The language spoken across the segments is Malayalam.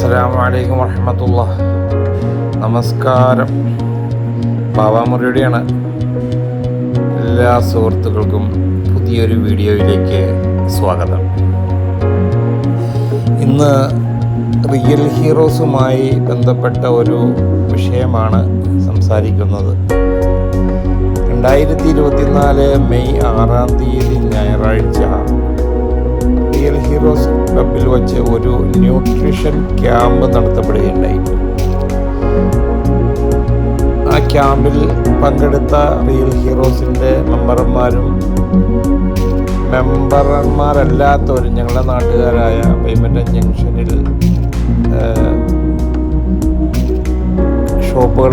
അസ്സലാമു അലൈക്കും വറഹ്മത്തുള്ളാഹി. നമസ്കാരം. ബാബാമുരളിയാണ്. എല്ലാ സുഹൃത്തുക്കൾക്കും പുതിയൊരു വീഡിയോയിലേക്ക് സ്വാഗതം. ഇന്ന് റിയൽ ഹീറോസുമായി ബന്ധപ്പെട്ട ഒരു വിഷയമാണ് സംസാരിക്കുന്നത്. 2024 മെയ് 6 ഞായറാഴ്ച റിയൽ ഹീറോസ് ക്ലബിൽ വച്ച് ഒരു ന്യൂട്രീഷൻ ക്യാമ്പ് നടത്തപ്പെടുകയുണ്ടായി. ആ ക്യാമ്പിൽ പങ്കെടുത്ത റിയൽ ഹീറോസിൻ്റെ മെമ്പർമാരല്ലാത്തവരും ഞങ്ങളുടെ നാട്ടുകാരായ പേയ്മെൻ്റ് ജംഗ്ഷനിൽ ഷോപ്പുകൾ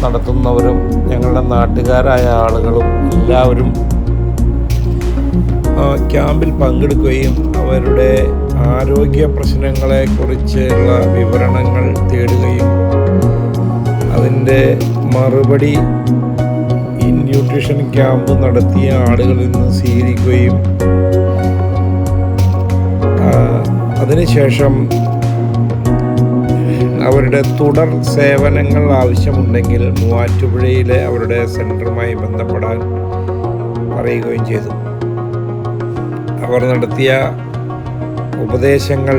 നടത്തുന്നവരും ഞങ്ങളുടെ നാട്ടുകാരായ ആളുകളും എല്ലാവരും ക്യാമ്പിൽ പങ്കെടുക്കുകയും അവരുടെ ആരോഗ്യ പ്രശ്നങ്ങളെക്കുറിച്ചുള്ള വിവരണങ്ങൾ തേടുകയും അതിൻ്റെ മറുപടി ഈ ന്യൂട്രീഷൻ ക്യാമ്പ് നടത്തിയ ആളുകളിൽ നിന്ന് സ്വീകരിക്കുകയും അതിനുശേഷം അവരുടെ തുടർ സേവനങ്ങൾ ആവശ്യമുണ്ടെങ്കിൽ മൂവാറ്റുപുഴയിലെ അവരുടെ സെൻറ്ററുമായി ബന്ധപ്പെടാൻ പറയുകയും ചെയ്തു. അവർ നടത്തിയ ഉപദേശങ്ങൾ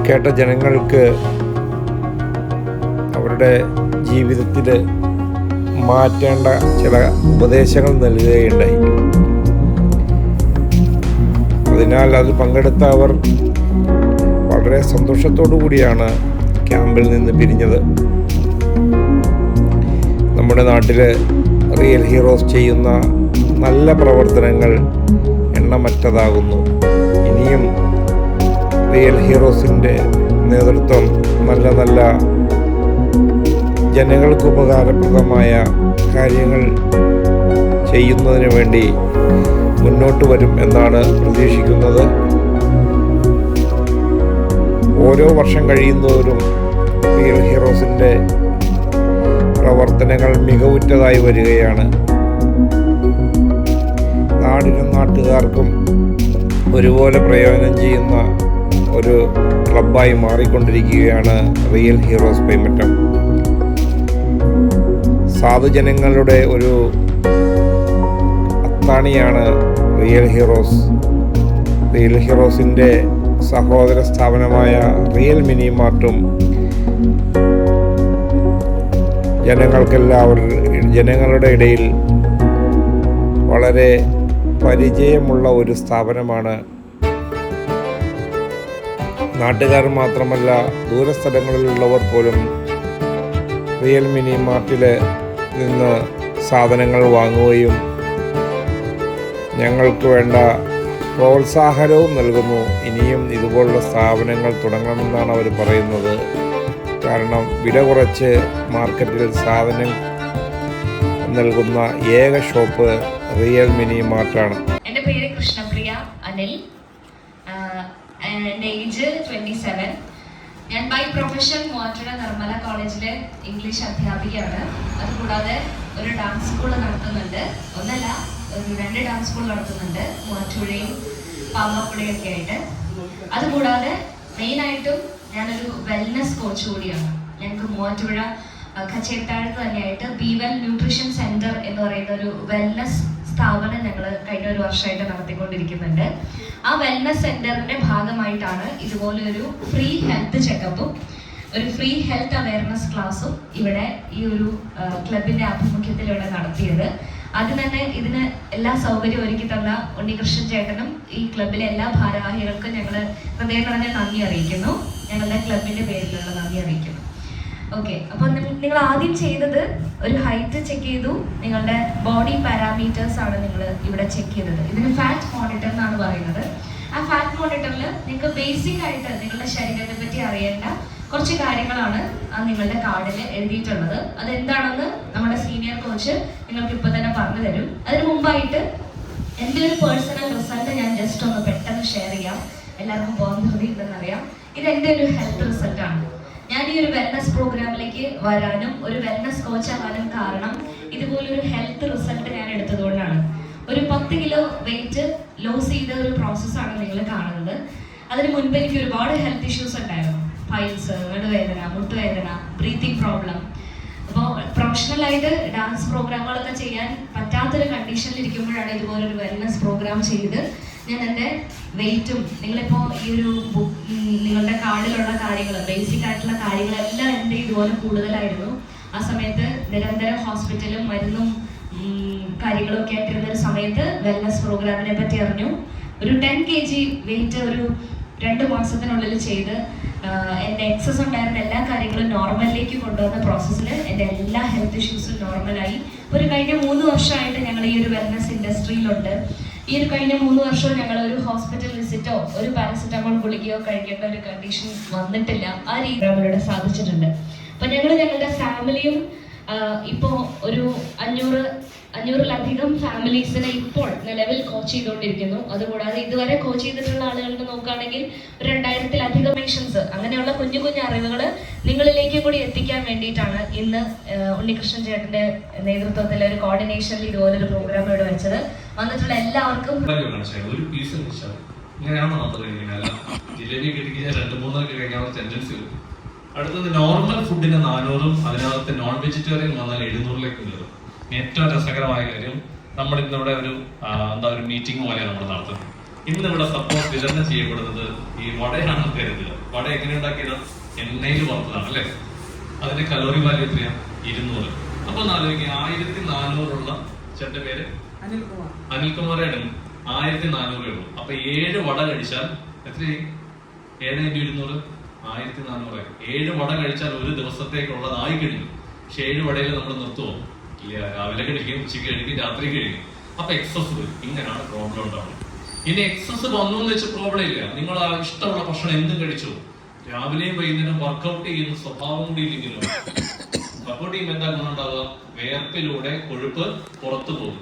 കേട്ട ജനങ്ങൾക്ക് അവരുടെ ജീവിതത്തിൽ മാറ്റേണ്ട ചില ഉപദേശങ്ങൾ നൽകുകയുണ്ടായി. അതിനാൽ അത് പങ്കെടുത്ത അവർ വളരെ സന്തോഷത്തോടു കൂടിയാണ് ക്യാമ്പിൽ നിന്ന് പിരിഞ്ഞത്. നമ്മുടെ നാട്ടിൽ റിയൽ ഹീറോസ് ചെയ്യുന്ന നല്ല പ്രവർത്തനങ്ങൾ എണ്ണമറ്റതാകുന്നു. ഇനിയും റിയൽ ഹീറോസിൻ്റെ നേതൃത്വം നല്ല ജനങ്ങൾക്ക് ഉപകാരപ്രദമായ കാര്യങ്ങൾ ചെയ്യുന്നതിന് വേണ്ടി മുന്നോട്ട് വരും എന്നാണ് പ്രതീക്ഷിക്കുന്നത്. ഓരോ വർഷം കഴിയുന്നതോറും റിയൽ ഹീറോസിൻ്റെ പ്രവർത്തനങ്ങൾ മികവുറ്റതായി വരികയാണ്. നാടിനും നാട്ടുകാർക്കും ഒരുപോലെ പ്രയോജനം ചെയ്യുന്ന ഒരു ക്ലബ്ബായി മാറിക്കൊണ്ടിരിക്കുകയാണ് റിയൽ ഹീറോസ് പേയ്മെൻ്റ്. സാധുജനങ്ങളുടെ ഒരു അത്താണിയാണ് റിയൽ ഹീറോസ്. റിയൽ ഹീറോസിൻ്റെ സഹോദര സ്ഥാപനമായ റിയൽ മിനി മാർട്ടും ജനങ്ങളുടെ ഇടയിൽ വളരെ പരിചയമുള്ള ഒരു സ്ഥാപനമാണ്. നാട്ടുകാർ മാത്രമല്ല, ദൂരസ്ഥലങ്ങളിലുള്ളവർ പോലും റിയൽ മിനി മാർട്ടിൽ നിന്ന് സാധനങ്ങൾ വാങ്ങുകയും ഞങ്ങൾക്ക് വേണ്ട പ്രോത്സാഹനവും നൽകുന്നു. ഇനിയും ഇതുപോലുള്ള സ്ഥാപനങ്ങൾ തുടങ്ങണമെന്നാണ് അവർ പറയുന്നത്. കാരണം വില കുറച്ച് മാർക്കറ്റിൽ സാധനം നൽകുന്ന ഏക ഷോപ്പ് റിയൽ മിനി മാർട്ടാണ്. എൻ്റെ പേര് കൃഷ്ണപ്രിയ അനിൽ. എൻ്റെ ഏജ് 27. ഞാൻ ബൈ പ്രൊഫഷൻ മൂവാറ്റുപുഴ നിർമ്മല കോളേജിലെ ഇംഗ്ലീഷ് അധ്യാപികയാണ്. അതുകൂടാതെ ഒരു ഡാൻസ് സ്കൂൾ നടത്തുന്നുണ്ട്. ഒന്നല്ല, ഒരു 2 ഡാൻസ് സ്കൂൾ നടത്തുന്നുണ്ട്, മൂവാറ്റുപുഴയും പാമ്പാപ്പുഴയൊക്കെ ആയിട്ട്. അതുകൂടാതെ മെയിനായിട്ടും ഞാനൊരു വെൽനസ് കോച്ച് കൂടിയാണ്. ഞങ്ങൾക്ക് മൂവാറ്റുപുഴ കച്ചേരിത്താഴത്ത് തന്നെയായിട്ട് ബി-വെൽ ന്യൂട്രീഷൻ സെൻറ്റർ എന്ന് പറയുന്ന ഒരു വെൽനസ് സ്ഥാപനം ഞങ്ങൾ കഴിഞ്ഞ ഒരു വർഷമായിട്ട് നടത്തിക്കൊണ്ടിരിക്കുന്നുണ്ട്. ആ വെൽനസ് സെൻറ്ററിൻ്റെ ഭാഗമായിട്ടാണ് ഇതുപോലെ ഒരു ഫ്രീ ഹെൽത്ത് ചെക്കപ്പും ഒരു ഫ്രീ ഹെൽത്ത് അവയർനെസ് ക്ലാസ്സും ഇവിടെ ഈ ഒരു ക്ലബിൻ്റെ ആഭിമുഖ്യത്തിൽ ഇവിടെ നടത്തിയത്. ആദ്യം തന്നെ ഇതിന് എല്ലാ സൗകര്യവും ഒരുക്കി തന്ന ഉണ്ണികൃഷ്ണൻ ചേട്ടനും ഈ ക്ലബിലെ എല്ലാ ഭാരവാഹികൾക്കും ഞങ്ങൾ ഹൃദയം നിറഞ്ഞ നന്ദി അറിയിക്കുന്നു. ഞങ്ങളുടെ ക്ലബിൻ്റെ പേരിലുള്ള നന്ദി അറിയിക്കുന്നു. ഓക്കെ, അപ്പോൾ നിങ്ങൾ ആദ്യം ചെയ്തത് ഒരു ഹൈറ്റ് ചെക്ക് ചെയ്തു. നിങ്ങളുടെ ബോഡി പാരാമീറ്റേഴ്സ് ആണ് നിങ്ങൾ ഇവിടെ ചെക്ക് ചെയ്തത്. ഇതിന് ഫാറ്റ് മോണിറ്റർ എന്നാണ് പറയുന്നത്. ആ ഫാറ്റ് മോണിറ്ററിൽ നിങ്ങൾക്ക് ബേസിക് ആയിട്ട് നിങ്ങളുടെ ശരീരത്തെ പറ്റി അറിയേണ്ട കുറച്ച് കാര്യങ്ങളാണ് നിങ്ങളുടെ കാർഡിൽ എഴുതിയിട്ടുള്ളത്. അതെന്താണെന്ന് നമ്മുടെ സീനിയർ കോച്ച് നിങ്ങൾക്ക് ഇപ്പോൾ തന്നെ പറഞ്ഞു തരും. അതിന് മുമ്പായിട്ട് എൻ്റെ ഒരു പേഴ്സണൽ റിസൾട്ട് ഞാൻ ജസ്റ്റ് ഒന്ന് പെട്ടെന്ന് ഷെയർ ചെയ്യാം. എല്ലാവർക്കും ബോധവൃതി ഉണ്ടെന്നറിയാം. ഇതെൻ്റെ ഒരു ഹെൽത്ത് റിസൾട്ടാണ്. ഞാൻ ഈ ഒരു വെൽനസ് പ്രോഗ്രാമിലേക്ക് വരാനും ഒരു വെൽനസ് കോച്ച് ആവാനും കാരണം ഇതുപോലൊരു ഹെൽത്ത് റിസൾട്ട് ഞാൻ എടുത്തതുകൊണ്ടാണ്. ഒരു 10 കിലോ വെയിറ്റ് ലോസ് ചെയ്ത ഒരു പ്രോസസ്സാണ് നിങ്ങൾ കാണുന്നത്. അതിന് മുൻപ് എനിക്ക് ഒരുപാട് ഹെൽത്ത് ഇഷ്യൂസ് ഉണ്ടായിരുന്നു. പൈൽസ്, നടുവേദന, മുട്ടുവേദന, ബ്രീത്തിങ് പ്രോബ്ലം. അപ്പോൾ പ്രൊഫഷണലായിട്ട് ഡാൻസ് പ്രോഗ്രാമുകളൊക്കെ ചെയ്യാൻ പറ്റാത്തൊരു കണ്ടീഷനിൽ ഇരിക്കുമ്പോഴാണ് ഇതുപോലൊരു വെൽനസ് പ്രോഗ്രാം ചെയ്ത് ഞാൻ എൻ്റെ വെയിറ്റും, നിങ്ങളിപ്പോൾ ഈ ഒരു നിങ്ങളുടെ കാർഡിലുള്ള കാര്യങ്ങൾ, ബേസിക് ആയിട്ടുള്ള കാര്യങ്ങളെല്ലാം എൻ്റെ ഇതുപോലെ കൂടുതലായിരുന്നു. ആ സമയത്ത് നിരന്തരം ഹോസ്പിറ്റലും മരുന്നും കാര്യങ്ങളൊക്കെ ആയിട്ടിരുന്ന ഒരു സമയത്ത് വെൽനസ് പ്രോഗ്രാമിനെ പറ്റി അറിഞ്ഞു. ഒരു 10 kg വെയിറ്റ് ഒരു 2 മാസത്തിനുള്ളിൽ ചെയ്ത് എൻ്റെ എക്സസ് ഉണ്ടായിരുന്ന എല്ലാ കാര്യങ്ങളും നോർമലിലേക്ക് കൊണ്ടുവന്ന പ്രോസസ്സിൽ എൻ്റെ എല്ലാ ഹെൽത്ത് ഇഷ്യൂസും നോർമലായി. ഒരു കഴിഞ്ഞ 3 വർഷമായിട്ട് ഞങ്ങൾ ഈ ഒരു വെൽനസ് ഇൻഡസ്ട്രിയിലുണ്ട്. ഈ ഒരു കഴിഞ്ഞ 3 വർഷവും ഞങ്ങൾ ഒരു ഹോസ്പിറ്റൽ വിസിറ്റോ ഒരു പാരസെറ്റമോൾ ഗുളികയോ കഴിക്കേണ്ട ഒരു കണ്ടീഷൻ വന്നിട്ടില്ല. ആ രീതി നമ്മളിവിടെ സാധിച്ചിട്ടുണ്ട്. അപ്പം ഞങ്ങളുടെ ഫാമിലിയും ഇപ്പോൾ ഒരു 500-ലധികം ഫാമിലീസിനെ ഇപ്പോൾ നിലവിൽ കോച്ച് ചെയ്തുകൊണ്ടിരിക്കുന്നു. അതുകൂടാതെ ഇതുവരെ കോച്ച് ചെയ്തിട്ടുള്ള ആളുകളുടെ നോക്കുകയാണെങ്കിൽ 2000-ലധികം പേഷ്യൻസ്. അങ്ങനെയുള്ള കുഞ്ഞു കുഞ്ഞു അറിവുകൾ നിങ്ങളിലേക്ക് കൂടി എത്തിക്കാൻ വേണ്ടിയിട്ടാണ് ഇന്ന് ഉണ്ണികൃഷ്ണൻ ചേട്ടന്റെ നേതൃത്വത്തിൽ ഒരു കോർഡിനേഷനിൽ ഇതുപോലൊരു പ്രോഗ്രാം ഇവിടെ വെച്ചത്. വന്നിട്ടുള്ള എല്ലാവർക്കും ഒരു പീസ് ഇങ്ങനെയാണോ ജിലേബി കിട്ടിക്കഴിഞ്ഞാൽ 2-3 കഴിക്കാൻ ടെൻഡൻസി വരും. അടുത്തത് നോർമൽ ഫുഡിന് 400-ഉം അതിനകത്ത് നോൺ വെജിറ്റേറിയൻ വന്നാൽ 700-ലേക്ക് കയറും. ഏറ്റവും രസകരമായ കാര്യം, നമ്മൾ ഇന്നിവിടെ ഒരു മീറ്റിംഗ് പോലെയാണ് നമ്മൾ നടത്തുന്നത്. ഇന്നിവിടെ സപ്പോസ് വിതരണം ചെയ്യപ്പെടുന്നത് ഈ വടയാണെന്ന് കരുതുക. വട എങ്ങനെ ഉണ്ടാക്കിയത്? എണ്ണയിൽ വറുത്തതാണ് അല്ലേ? അതിന്റെ കലോറി വാല്യൂ എത്രയാണ്? 200. അപ്പൊ ആലോചിക്കുക, 1400 ചേട്ടന്റെ പേര് അനിൽകുമാറാണ്. 1400 ഉള്ളൂ. അപ്പൊ 7 വട കഴിച്ചാൽ എത്രയായി? 7 × 200 1400. 7 വട കഴിച്ചാൽ ഒരു ദിവസത്തേക്കുള്ളതായി കഴിഞ്ഞു. പക്ഷെ 7 വടയിൽ നമ്മൾ നിർത്തുമോ? ഇല്ല. രാവിലെ കഴിക്കും, ഉച്ചയ്ക്ക് കഴിക്കും, രാത്രി കഴിക്കും. അപ്പൊ എക്സസ് വരും. ഇങ്ങനെയാണ് പ്രോബ്ലം ഉണ്ടാവുന്നത്. ഇനി എക്സസ് വന്നു എന്ന് വെച്ച് പ്രോബ്ലം ഇല്ല. നിങ്ങൾ ആ ഇഷ്ടമുള്ള ഭക്ഷണം എന്തും കഴിച്ചു. രാവിലെയും വൈകുന്നേരം വർക്കൗട്ട് ചെയ്യുന്ന സ്വഭാവം കൂടി ഇല്ലെങ്കിലും വർക്കൗട്ട് ചെയ്യുമ്പോൾ എന്താ ഗുണം ഉണ്ടാവുക? വേർപ്പിലൂടെ കൊഴുപ്പ് പുറത്തു പോകും.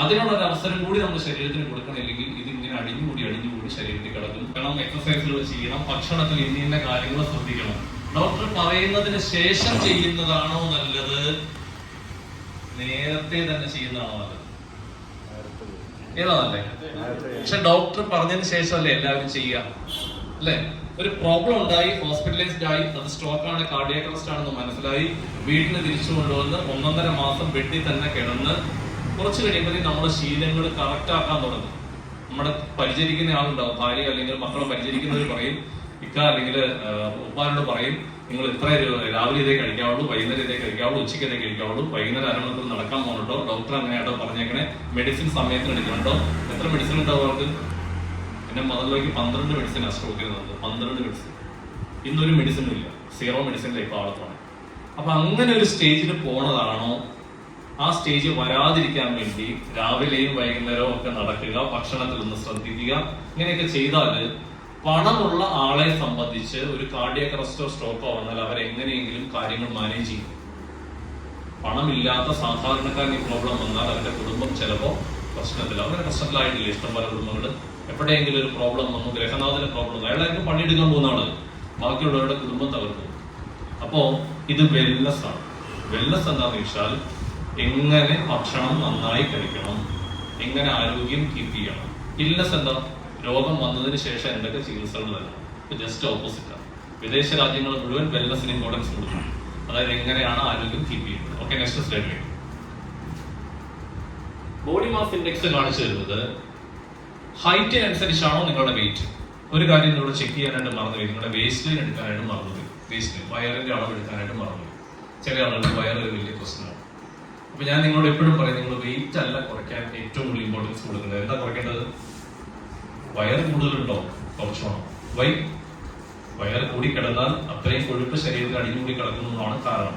അതിനുള്ളൊരു അവസരം കൂടി നമ്മുടെ ശരീരത്തിന് കൊടുക്കണില്ലെങ്കിൽ ഇതിങ്ങനെ അടിഞ്ഞുകൂടി ശരീരത്തിൽ കിടക്കും. കാരണം എക്സസൈസുകൾ ചെയ്യണം, ഭക്ഷണത്തിൽ ഇന്ന കാര്യങ്ങൾ ശ്രദ്ധിക്കണം. ഡോക്ടർ പറയുന്നതിന് ശേഷം ചെയ്യുന്നതാണോ നല്ലത്, നേരത്തെ തന്നെ ചെയ്യുന്നതാണോ നല്ലത്? ഏതാ നല്ലേ? പക്ഷെ ഡോക്ടർ പറഞ്ഞതിന് ശേഷമല്ലേ എല്ലാവരും ചെയ്യുക അല്ലേ? ഒരു പ്രോബ്ലം ഉണ്ടായി, ഹോസ്പിറ്റലൈസ്ഡ് ആയി, അത് സ്ട്രോക്ക് ആണ്, കാർഡിയാക് അറസ്റ്റ് ആണെന്ന് മനസ്സിലായി, വീട്ടിൽ തിരിച്ചു കൊണ്ടുവന്ന് 1.5 മാസം ബെഡിൽ തന്നെ കിടന്ന് കുറച്ച് കഴിയുമ്പോൾ നമ്മുടെ ശീലങ്ങൾ കറക്റ്റ് ആക്കാൻ തുടങ്ങും. നമ്മുടെ പരിചരിക്കുന്ന ആളുണ്ടാവും, ഭാര്യ അല്ലെങ്കിൽ മക്കളെ പരിചരിക്കുന്നവർ പറയും, ഇക്ക അല്ലെങ്കിൽ ഉപ്പാനോട് പറയും, നിങ്ങൾ ഇത്ര രാവിലെ ഇതേ കഴിക്കാവുള്ളൂ, വൈകുന്നേരം ഇതേ കഴിക്കാവുള്ളൂ, ഉച്ചയ്ക്ക് ഇതേ കഴിക്കാവുള്ളൂ, വൈകുന്നേരം 1 മണിക്കൂർ നടക്കാൻ പോകുന്നുണ്ടോ, ഡോക്ടർ അങ്ങനെയാട്ടോ പറഞ്ഞേക്കണേ, മെഡിസിൻ സമയത്തിന് എടുക്കണുണ്ടോ. എത്ര മെഡിസിൻ ഉണ്ടാവും അവർക്ക്? എന്റെ മദറിലേക്ക് 12 മെഡിസിനാണ് സ്റ്റോക്ക് ചെയ്യുന്നത്. 12 മെഡിസിൻ. ഇന്നൊരു മെഡിസിനും ഇല്ല, 0 മെഡിസിനിലെ ഇപ്പൊ ആളത്താണ്. അപ്പൊ അങ്ങനെ ഒരു സ്റ്റേജിൽ പോണതാണോ? ആ സ്റ്റേജ് വരാതിരിക്കാൻ വേണ്ടി രാവിലെയും വൈകുന്നേരവും ഒക്കെ നടക്കുക, ഭക്ഷണത്തിൽ നിന്ന് ശ്രദ്ധിക്കുക. ഇങ്ങനെയൊക്കെ ചെയ്താൽ പണമുള്ള ആളെ സംബന്ധിച്ച് ഒരു കാർഡിയാക് അറസ്റ്റോ സ്ട്രോക്കോ വന്നാൽ അവരെങ്ങനെയെങ്കിലും കാര്യങ്ങൾ മാനേജ് ചെയ്യും. പണമില്ലാത്ത സാധാരണക്കാരൻ ഈ പ്രോബ്ലം വന്നാൽ അവരുടെ കുടുംബം ചിലപ്പോൾ പ്രശ്നത്തില്ല. അവരുടെ പ്രശ്നത്തിലായിട്ടില്ല ഇഷ്ടംപോലെ കുടുംബങ്ങൾ. എവിടെയെങ്കിലും ഒരു പ്രോബ്ലം വന്നു, ഗ്രഹനാഥന് പ്രോബ്ലം, അയാളായിരിക്കും പണിയെടുക്കാൻ പോകുന്ന ആള്, ബാക്കിയുള്ളവരുടെ കുടുംബം തകർക്കും. അപ്പോ ഇത് വെൽനസ് ആണ്. വെൽനസ് എന്താണെന്ന് വെച്ചാൽ എങ്ങനെ ഭക്ഷണം നന്നായി കഴിക്കണം, എങ്ങനെ ആരോഗ്യം കീപ്പ് ചെയ്യണം. ഇൽനെസ് എന്താ? രോഗം വന്നതിന് ശേഷം എന്തൊക്കെ ചികിത്സകൾ തരണം. ജസ്റ്റ് ഓപ്പോസിറ്റ് ആണ്. വിദേശ രാജ്യങ്ങൾ മുഴുവൻ വെൽനസിന് ഇമ്പോർട്ടൻസ് കൊടുക്കും. അതായത് എങ്ങനെയാണ് ആരോഗ്യം കീപ്പ് ചെയ്യുന്നത്. Okay, next slide. Body mass index കാണിച്ചു തരുന്നത് ഹൈറ്റിനനുസരിച്ചാണോ നിങ്ങളുടെ വെയിറ്റ്. ഒരു കാര്യം നിങ്ങളോട് ചെക്ക് ചെയ്യാനായിട്ട് മറന്നുപോയി, നിങ്ങളുടെ വേസ്റ്റ് ലൈൻ എടുക്കാനായിട്ട് മറന്നുപോയി. വേസ്റ്റ് ലൈൻ, വയറിന്റെ അളവ് എടുക്കാനായിട്ട് മറന്നുപോയി. ചില ആളുകളുടെ വയറ് ഒരു വലിയ പ്രശ്നമാണ്. അപ്പൊ ഞാൻ നിങ്ങളോട് എപ്പോഴും പറയും, നിങ്ങൾ വെയിറ്റ് അല്ല കുറയ്ക്കാൻ ഏറ്റവും കൂടുതൽ ഇമ്പോർട്ടൻസ് കൊടുക്കുന്നത്. എന്താ കുറയ്ക്കേണ്ടത്? വയറ് കൂടുതലുണ്ടോ? കുറച്ചോണം. വയറ് കൂടി കിടന്നാൽ അത്രയും കൊഴുപ്പ് ശരീരത്തിൽ അടിഞ്ഞുകൂടി കിടക്കുന്നതാണ് കാരണം.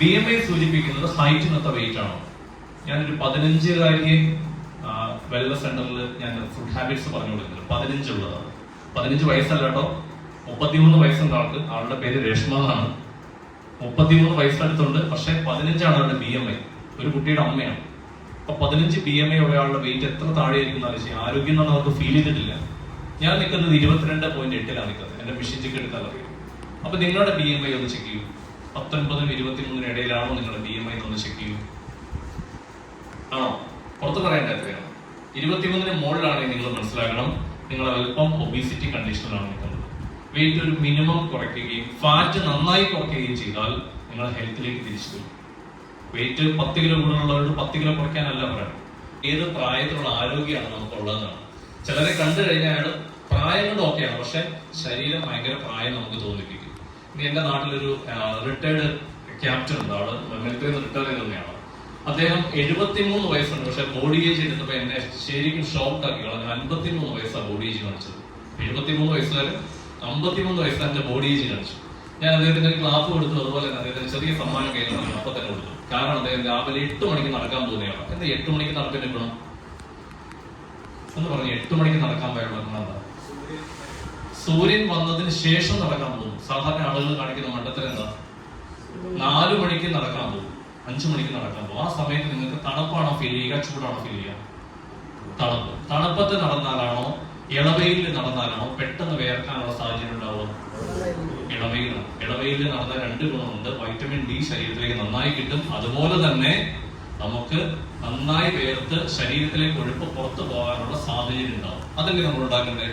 BMI സൂചിപ്പിക്കുന്നത് ഹൈറ്റിനൊത്ത വെയിറ്റ് ആണോ. ഞാനൊരു 15-കാരിയെ വെൽനസ് സെന്ററിൽ ഞാൻ ഫുഡ് ഹാബിറ്റ്സ് പറഞ്ഞു കൊടുക്കുന്നത്. 15 ഉള്ളതാണ്. 15 വയസ്സല്ല കേട്ടോ, 33 വയസ്സുള്ള ആളുടെ പേര് രേഷ്മ എന്നാണ്. 33 വയസ്സടുത്തുണ്ട്, പക്ഷെ 15 അവരുടെ BMI. ഒരു കുട്ടിയുടെ അമ്മയാണ്. അപ്പൊ 15 BMI ഉള്ള ആളുടെ വെയിറ്റ് എത്ര താഴെ ആയിരിക്കും ആലോചിച്ച്. ആരോഗ്യം എന്ന് അവർക്ക് ഫീൽ ചെയ്തിട്ടില്ല. ഞാൻ നിൽക്കുന്നത് 22.8-ലാണ് നിൽക്കുന്നത്. എന്റെ മെഷീൻ ചെക്ക് എടുത്താൽ അറിയാം. അപ്പൊ നിങ്ങളുടെ BMI ഒന്ന് ചെക്ക് ചെയ്യൂ. 19-നും 23-നും ഇടയിലാണോ നിങ്ങളുടെ BMI ഒന്ന് ചെക്ക് ചെയ്യൂ. ആണോ? പുറത്ത് പറയേണ്ട എത്രയാണ്? 23 മുകളിലാണെങ്കിൽ നിങ്ങൾ മനസ്സിലാക്കണം, നിങ്ങൾ അല്പം ഒബീസിറ്റി കണ്ടീഷനിലാണ് നിൽക്കുന്നത്. വെയിറ്റ് ഒരു മിനിമം കുറയ്ക്കുകയും ഫാറ്റ് നന്നായി കുറയ്ക്കുകയും ചെയ്താൽ നിങ്ങൾ ഹെൽത്തിലേക്ക് തിരിച്ചു വരും. വെയിറ്റ് 10 കിലോ കൂടുതലുള്ളവരോട് 10 കിലോ കുറയ്ക്കാനല്ല പറയാം, ഏത് പ്രായത്തിലുള്ള ആരോഗ്യമാണ് നമുക്കുള്ളതെന്നാണ്. ചിലരെ കണ്ടു കഴിഞ്ഞാൽ അയാൾ പ്രായം കൊണ്ട് ഓക്കെയാണ്, പക്ഷെ ശരീരം ഭയങ്കര പ്രായം നമുക്ക് തോന്നിപ്പിക്കും. ഇനി എന്റെ നാട്ടിലൊരു റിട്ടയർഡ് ക്യാപ്റ്റൻ ഉണ്ട്, ആള് മിലിറ്ററിയിൽ നിന്ന് റിട്ടയർ ചെയ്ത് തന്നെയാണ്. അദ്ദേഹം 73 വയസ്സുണ്ട്, പക്ഷെ ബോഡി ഏജ് എടുത്തപ്പോൾ എന്നെ ശരിക്കും ഷോക്ക് ആക്കി കളഞ്ഞു. 53 വയസ്സാണ് ബോഡി ഏജ് കാണിച്ചത്. 73 വയസ്സുകാരൻ 53 വയസ്സാന്റെ ബോഡി ഏജ് കാണിച്ചു. ഞാൻ അദ്ദേഹത്തിന് ഒരു ക്ലാപ്പ് കൊടുത്തു, അതുപോലെ തന്നെ അദ്ദേഹത്തിന് ചെറിയ സമ്മാനം കയ്യിൽ അപ്പൊ തന്നെ കൊടുത്തു. കാരണം അദ്ദേഹം രാവിലെ 8 മണിക്ക് നടക്കാൻ പോകുന്നതാണ്. എന്താ 8 മണിക്ക് നടക്കാൻ നിൽക്കണം എന്ന് പറഞ്ഞു? 8 മണിക്ക് നടക്കാൻ പോയുള്ള സൂര്യൻ വന്നതിന് ശേഷം നടക്കാൻ പോകും. സാധാരണ ആളുകൾ കാണിക്കുന്ന മണ്ടത്തിൽ എന്താ, 4 മണിക്ക് നടക്കാൻ പോകും, 5 മണിക്ക് നടക്കാൻ പോകും. ആ സമയത്ത് നിങ്ങൾക്ക് തണുപ്പാണോ ഫീൽ ചെയ്യുക, ചൂടാണോ ഫീൽ ചെയ്യുക? തണുപ്പ്. തണുപ്പത്ത് നടന്നാലാണോ ഇളവയിൽ നടന്നാലാണോ പെട്ടെന്ന് വേർക്കാനുള്ള സാഹചര്യം ഉണ്ടാവുക? ഇളവയിലാണ്. ഇളവയിൽ നടന്ന 2 ഗുണമുണ്ട്. വൈറ്റമിൻ ഡി ശരീരത്തിലേക്ക് നന്നായി കിട്ടും, അതുപോലെ തന്നെ നമുക്ക് നന്നായി വേർത്ത് ശരീരത്തിലെ കൊഴുപ്പ് പുറത്തു പോകാനുള്ള സാഹചര്യം ഉണ്ടാവും. അതല്ലേ നമ്മൾ ഉണ്ടാക്കണ്ടേ?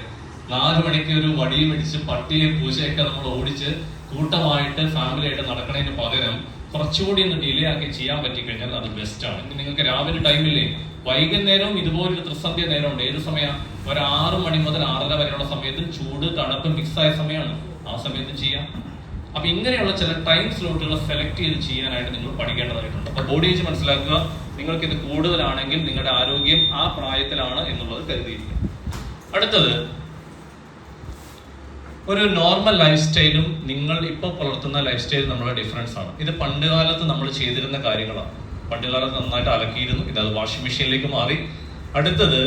4 മണിക്ക് ഒരു വടിയും പിടിച്ച് പട്ടിയെ പൂച്ചയൊക്കെ നമ്മൾ ഓടിച്ച് കൂട്ടമായിട്ട് ഫാമിലി ആയിട്ട് നടക്കണതിന് പകരം കുറച്ചുകൂടി ഒന്ന് ഡിലേ ആക്കി ചെയ്യാൻ പറ്റിക്കഴിഞ്ഞാൽ അത് ബെസ്റ്റാണ്. നിങ്ങൾക്ക് രാവിലെ ടൈമില്ലേ, വൈകുന്നേരവും ഇതുപോലൊരു ത്രിസന്ധ്യ നേരമുണ്ട്. ഏത് സമയം? ഒരു 6 മണി മുതൽ 6:30 വരെയുള്ള സമയത്ത് ചൂട് തണുപ്പ് മിക്സ് ആയ സമയമാണ്, ആ സമയത്ത് ചെയ്യാം. അപ്പൊ ഇങ്ങനെയുള്ള ചില ടൈം സ്ലോട്ടുകൾ സെലക്ട് ചെയ്ത് ചെയ്യാനായിട്ട് നിങ്ങൾ പഠിക്കേണ്ടതായിട്ടുണ്ട്. അപ്പൊ ബോഡി ഏജ് മനസ്സിലാക്കുക. നിങ്ങൾക്ക് ഇത് കൂടുതലാണെങ്കിൽ നിങ്ങളുടെ ആരോഗ്യം ആ പ്രായത്തിലാണ് എന്നുള്ളത് കരുതിയിരിക്കുക. അടുത്തത്, ഒരു നോർമൽ ലൈഫ് സ്റ്റൈലും നിങ്ങൾ ഇപ്പോൾ പുലർത്തുന്ന ലൈഫ് സ്റ്റൈലും നമ്മളെ ഡിഫറൻസ് ആണ്. ഇത് പണ്ട് കാലത്ത് നമ്മൾ ചെയ്തിരുന്ന കാര്യങ്ങളാണ്. പണ്ട് കാലത്ത് നന്നായിട്ട് അലക്കിയിരുന്നു, ഇതത് വാഷിംഗ് മെഷീനിലേക്ക് മാറി. അടുത്തത്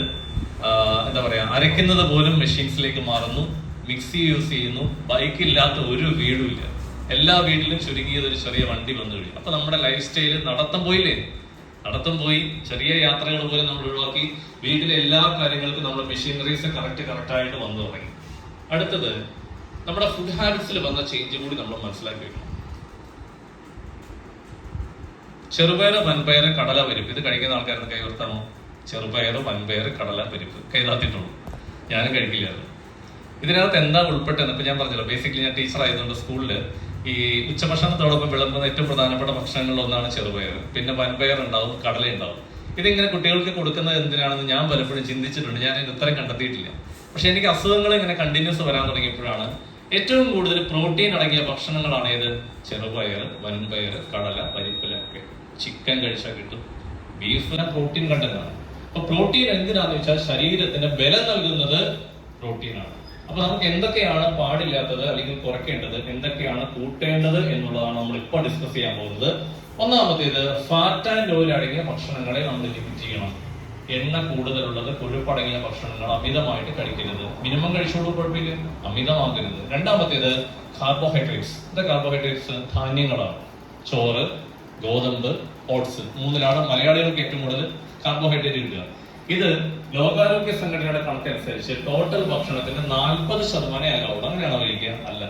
എന്താ പറയാ, അരയ്ക്കുന്നത് പോലും മെഷീൻസിലേക്ക് മാറുന്നു. മിക്സി യൂസ് ചെയ്യുന്നു. ബൈക്ക് ഇല്ലാത്ത ഒരു വീടും ഇല്ല. എല്ലാ വീട്ടിലും ചുരുങ്ങിയത് ഒരു ചെറിയ വണ്ടി വന്നു കഴിയും. അപ്പൊ നമ്മുടെ ലൈഫ് സ്റ്റൈല് നടത്തം പോയില്ലേ? നടത്തം പോയി. ചെറിയ യാത്രകൾ പോലും നമ്മൾ ഒഴിവാക്കി. വീട്ടിലെ എല്ലാ കാര്യങ്ങൾക്കും നമ്മുടെ മെഷീനറീസ് കറക്റ്റ് ആയിട്ട് വന്നു തുടങ്ങി. അടുത്തത്, നമ്മുടെ ഫുഡ് ഹാബിറ്റ്സിൽ വന്ന ചേഞ്ച് കൂടി നമ്മൾ മനസ്സിലാക്കി വെക്കണം. ചെറുപയർ, വൻപയർ, കടല, പരിപ്പ്, ഇത് കഴിക്കുന്ന ആൾക്കാരുടെ കൈവർത്താണോ? ചെറുപയർ, വൻപയർ, കടല, പരിപ്പ് കൈതാത്തിട്ടുള്ളൂ. ഞാനും കഴിക്കില്ല അത്. ഇതിനകത്ത് എന്താ ഉൾപ്പെട്ടെന്ന് ഇപ്പൊ ഞാൻ പറഞ്ഞല്ലോ. ബേസിക്കലി ഞാൻ ടീച്ചർ ആയതുകൊണ്ട് സ്കൂളിൽ ഈ ഉച്ചഭക്ഷണത്തോടൊപ്പം വിളമ്പുന്ന ഏറ്റവും പ്രധാനപ്പെട്ട ഭക്ഷണങ്ങളിൽ ഒന്നാണ് ചെറുപയർ. പിന്നെ വൻപയർ ഉണ്ടാവും, കടല ഉണ്ടാവും. ഇതിങ്ങനെ കുട്ടികൾക്ക് കൊടുക്കുന്നത് എന്തിനാണെന്ന് ഞാൻ പലപ്പോഴും ചിന്തിച്ചിട്ടുണ്ട്. ഞാൻ അതിന് ഉത്തരം കണ്ടെത്തിയിട്ടില്ല. പക്ഷെ എനിക്ക് അസുഖങ്ങൾ ഇങ്ങനെ കണ്ടിന്യൂസ് വരാൻ തുടങ്ങിയപ്പോഴാണ് ഏറ്റവും കൂടുതൽ പ്രോട്ടീൻ അടങ്ങിയ ഭക്ഷണങ്ങളാണ് ഏത്? ചെറുപയർ, വൻപയർ, കടല, പരിപ്പിലൊക്കെ. ചിക്കൻ കഴിച്ചാൽ കിട്ടും, ബീഫിന് പ്രോട്ടീൻ കണ്ടന്റാണ്. അപ്പൊ പ്രോട്ടീൻ എന്തിനാന്ന് വെച്ചാൽ ശരീരത്തിന് ബലം നൽകുന്നത് പ്രോട്ടീനാണ്. അപ്പൊ നമുക്ക് എന്തൊക്കെയാണ് പാടില്ലാത്തത് അല്ലെങ്കിൽ കുറയ്ക്കേണ്ടത്, എന്തൊക്കെയാണ് കൂട്ടേണ്ടത് എന്നുള്ളതാണ് നമ്മൾ ഇപ്പൊ ഡിസ്കസ് ചെയ്യാൻ പോകുന്നത്. ഒന്നാമത്തേത്, ഫാറ്റ് ആൻഡ് ഓയിൽ അടങ്ങിയ ഭക്ഷണങ്ങളെ നമ്മൾ ലിമിറ്റ് ചെയ്യണം. എണ്ണ കൂടുതലുള്ളത്, കൊഴുപ്പടങ്ങിയ ഭക്ഷണങ്ങൾ അമിതമായിട്ട് കഴിക്കരുത്. മിനിമം കഴിച്ചോളൂ, കുഴപ്പമില്ല, അമിതമാക്കരുത്. രണ്ടാമത്തേത്, കാർബോഹൈഡ്രേറ്റ്സ്. എന്താ കാർബോഹൈഡ്രേറ്റ്സ്? ധാന്യങ്ങളാണ്. ചോറ്, ഗോതമ്പ്, ഓട്സ്, 3 മലയാളികൾക്ക് ഏറ്റവും കൂടുതൽ കാർബോഹൈഡ്രേറ്റ് കിട്ടുക. ഇത് ലോകാരോഗ്യ സംഘടനയുടെ കണക്കനുസരിച്ച് ടോട്ടൽ ഭക്ഷണത്തിന്റെ 40% ആകാവുള്ളൂ. അങ്ങനെയാണോ കഴിക്കുക? അല്ല,